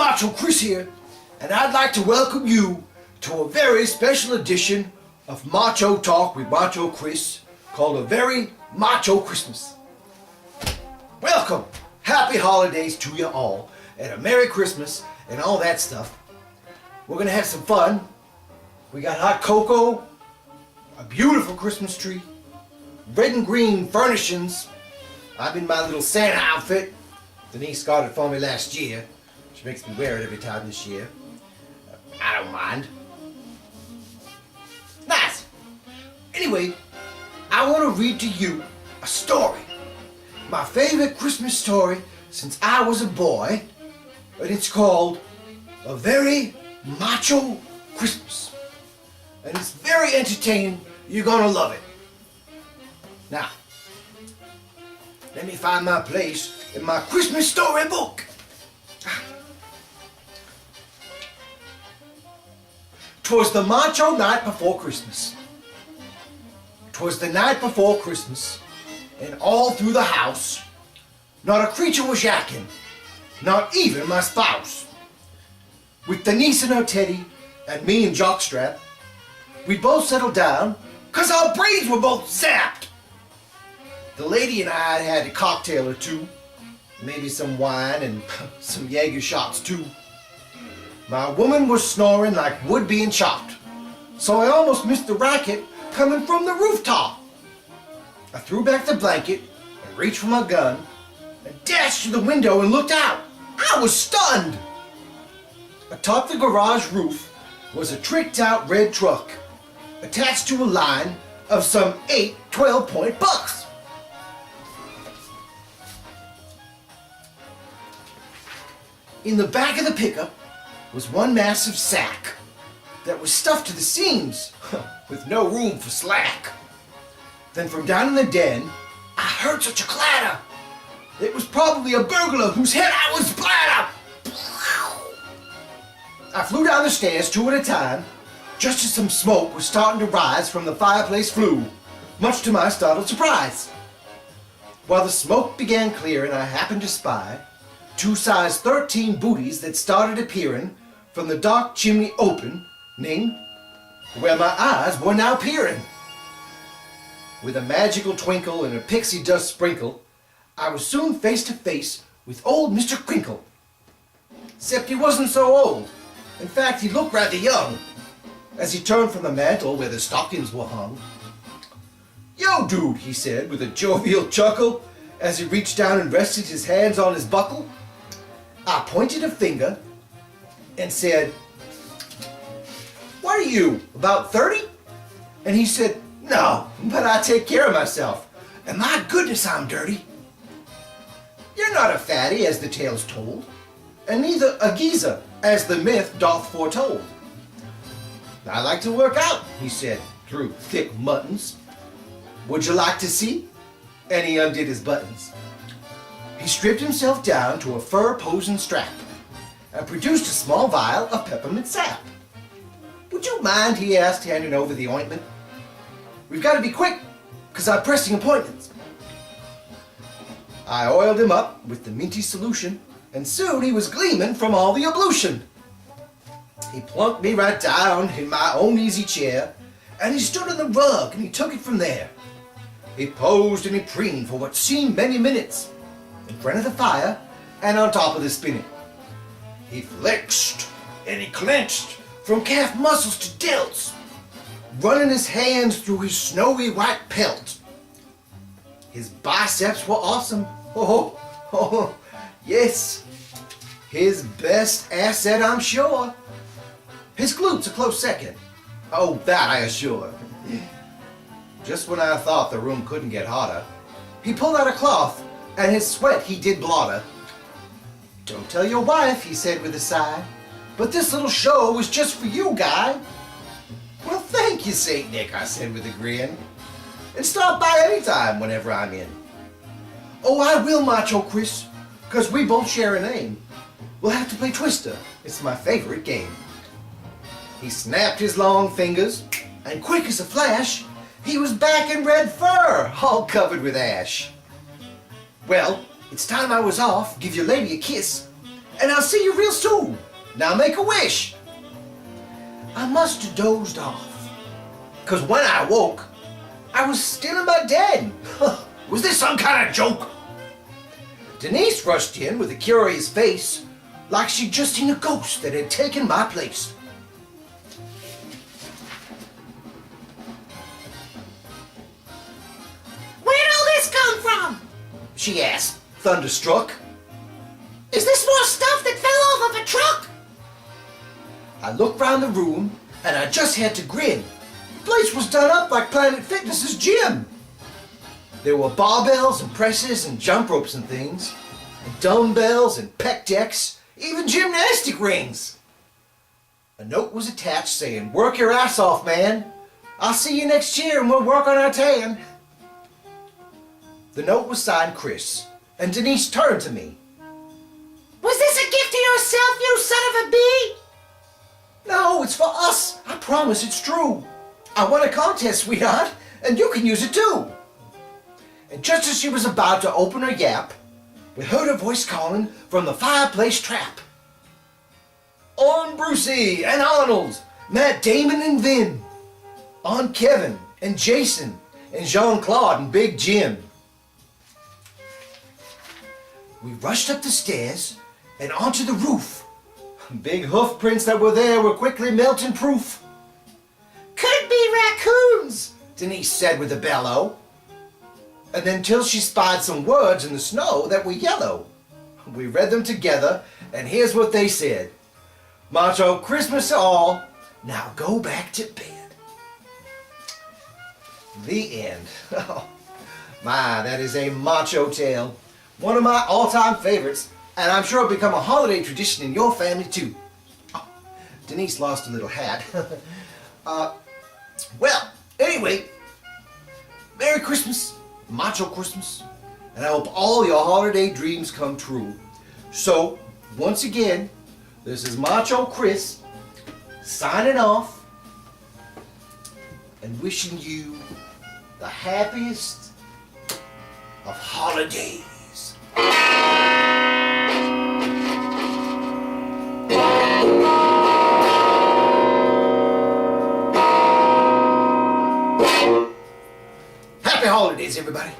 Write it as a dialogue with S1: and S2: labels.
S1: Macho Chris here, and I'd like to welcome you to a very special edition of Macho Talk with Macho Chris, called A Very Macho Christmas. Welcome! Happy holidays to you all, and a Merry Christmas, and all that stuff. We're gonna have some fun. We got hot cocoa, a beautiful Christmas tree, red and green furnishings. I'm in my little Santa outfit. Denise got it for me last year. She makes me wear it every time this year. I don't mind. Nice. Anyway, I want to read to you a story. My favorite Christmas story since I was a boy. And it's called A Very Macho Christmas. And it's very entertaining. You're gonna love it. Now, let me find my place in my Christmas story book. 'Twas the macho night before Christmas. 'Twas the night before Christmas, and all through the house, not a creature was yakking, not even my spouse. With Denise and her teddy, and me and Jockstrap, we both settled down, 'cause our brains were both zapped. The lady and I had a cocktail or two, maybe some wine and some Jaeger shots too. My woman was snoring like wood being chopped, so I almost missed the racket coming from the rooftop. I threw back the blanket and reached for my gun and dashed to the window and looked out. I was stunned. Atop the garage roof was a tricked out red truck attached to a line of some 8 12-point bucks. In the back of the pickup was one massive sack that was stuffed to the seams with no room for slack. Then from down in the den, I heard such a clatter. It was probably a burglar whose head I would splatter. I flew down the stairs 2 at a time, just as some smoke was starting to rise from the fireplace flue, much to my startled surprise. While the smoke began clearing, I happened to spy 2 size 13 booties that started appearing from the dark chimney opening where my eyes were now peering. With a magical twinkle and a pixie dust sprinkle, I was soon face to face with old Mr. Crinkle. Except he wasn't so old. In fact, he looked rather young as he turned from the mantel where the stockings were hung. "Yo, dude," he said with a jovial chuckle as he reached down and rested his hands on his buckle. I pointed a finger and said, "What are you, about 30? And he said, "No, but I take care of myself. And my goodness, I'm dirty." "You're not a fatty, as the tale's told, and neither a geezer, as the myth doth foretold." "I like to work out," he said, through thick muttons. "Would you like to see?" And he undid his buttons. He stripped himself down to a fur posing strap and produced a small vial of peppermint sap. "Would you mind," he asked, handing over the ointment. "We've got to be quick, 'cause I'm pressing appointments." I oiled him up with the minty solution, and soon he was gleaming from all the ablution. He plunked me right down in my own easy chair, and he stood on the rug, and he took it from there. He posed and he preened for what seemed many minutes, in front of the fire and on top of the spinet. He flexed and he clenched from calf muscles to delts, running his hands through his snowy white pelt. His biceps were awesome. Oh, yes, his best asset, I'm sure. His glutes a close second. Oh, that I assure. Just when I thought the room couldn't get hotter, he pulled out a cloth, and his sweat he did blotter. "Don't tell your wife," he said with a sigh, "but this little show was just for you, guy." "Well, thank you, St. Nick," I said with a grin, "and stop by anytime whenever I'm in." "Oh, I will, Macho Chris, 'cause we both share a name. We'll have to play Twister. It's my favorite game." He snapped his long fingers, and quick as a flash, he was back in red fur, all covered with ash. "Well, it's time I was off. Give your lady a kiss. and I'll see you real soon. Now make a wish. I must have dozed off, 'cause when I woke, I was still in my den. Was this some kind of joke? Denise rushed in with a curious face, like she'd just seen a ghost that had taken my place.
S2: Where'd all this come from?
S1: She asked, thunderstruck.
S2: Is this more stuff that fell off of a truck?
S1: I looked round the room, and I just had to grin. The place was done up like Planet Fitness's gym. There were barbells and presses and jump ropes and things, and dumbbells and pec decks, even gymnastic rings. A note was attached saying, "Work your ass off, man. I'll see you next year and we'll work on our tan." The note was signed Chris, and Denise turned to me.
S2: Was this a gift to yourself, you son of a bee?
S1: "No, it's for us. I promise it's true. I won a contest, sweetheart, and you can use it too." And just as she was about to open her yap, we heard her voice calling from the fireplace trap. "On Brucey and Arnold, Matt Damon and Vin. On Kevin and Jason and Jean-Claude and Big Jim." We rushed up the stairs and onto the roof. Big hoof prints that were there were quickly melting proof. "Could be raccoons," Denise said with a bellow. And then till she spied some words in the snow that were yellow. We read them together, and here's what they said. "Macho Christmas all, now go back to bed." The end. Oh, my, that is a macho tale. One of my all-time favorites, and I'm sure it'll become a holiday tradition in your family too. Oh, Denise lost a little hat. Well, anyway, Merry Christmas, Macho Christmas, and I hope all your holiday dreams come true. So, once again, this is Macho Chris signing off and wishing you the happiest of holidays. Happy holidays, everybody.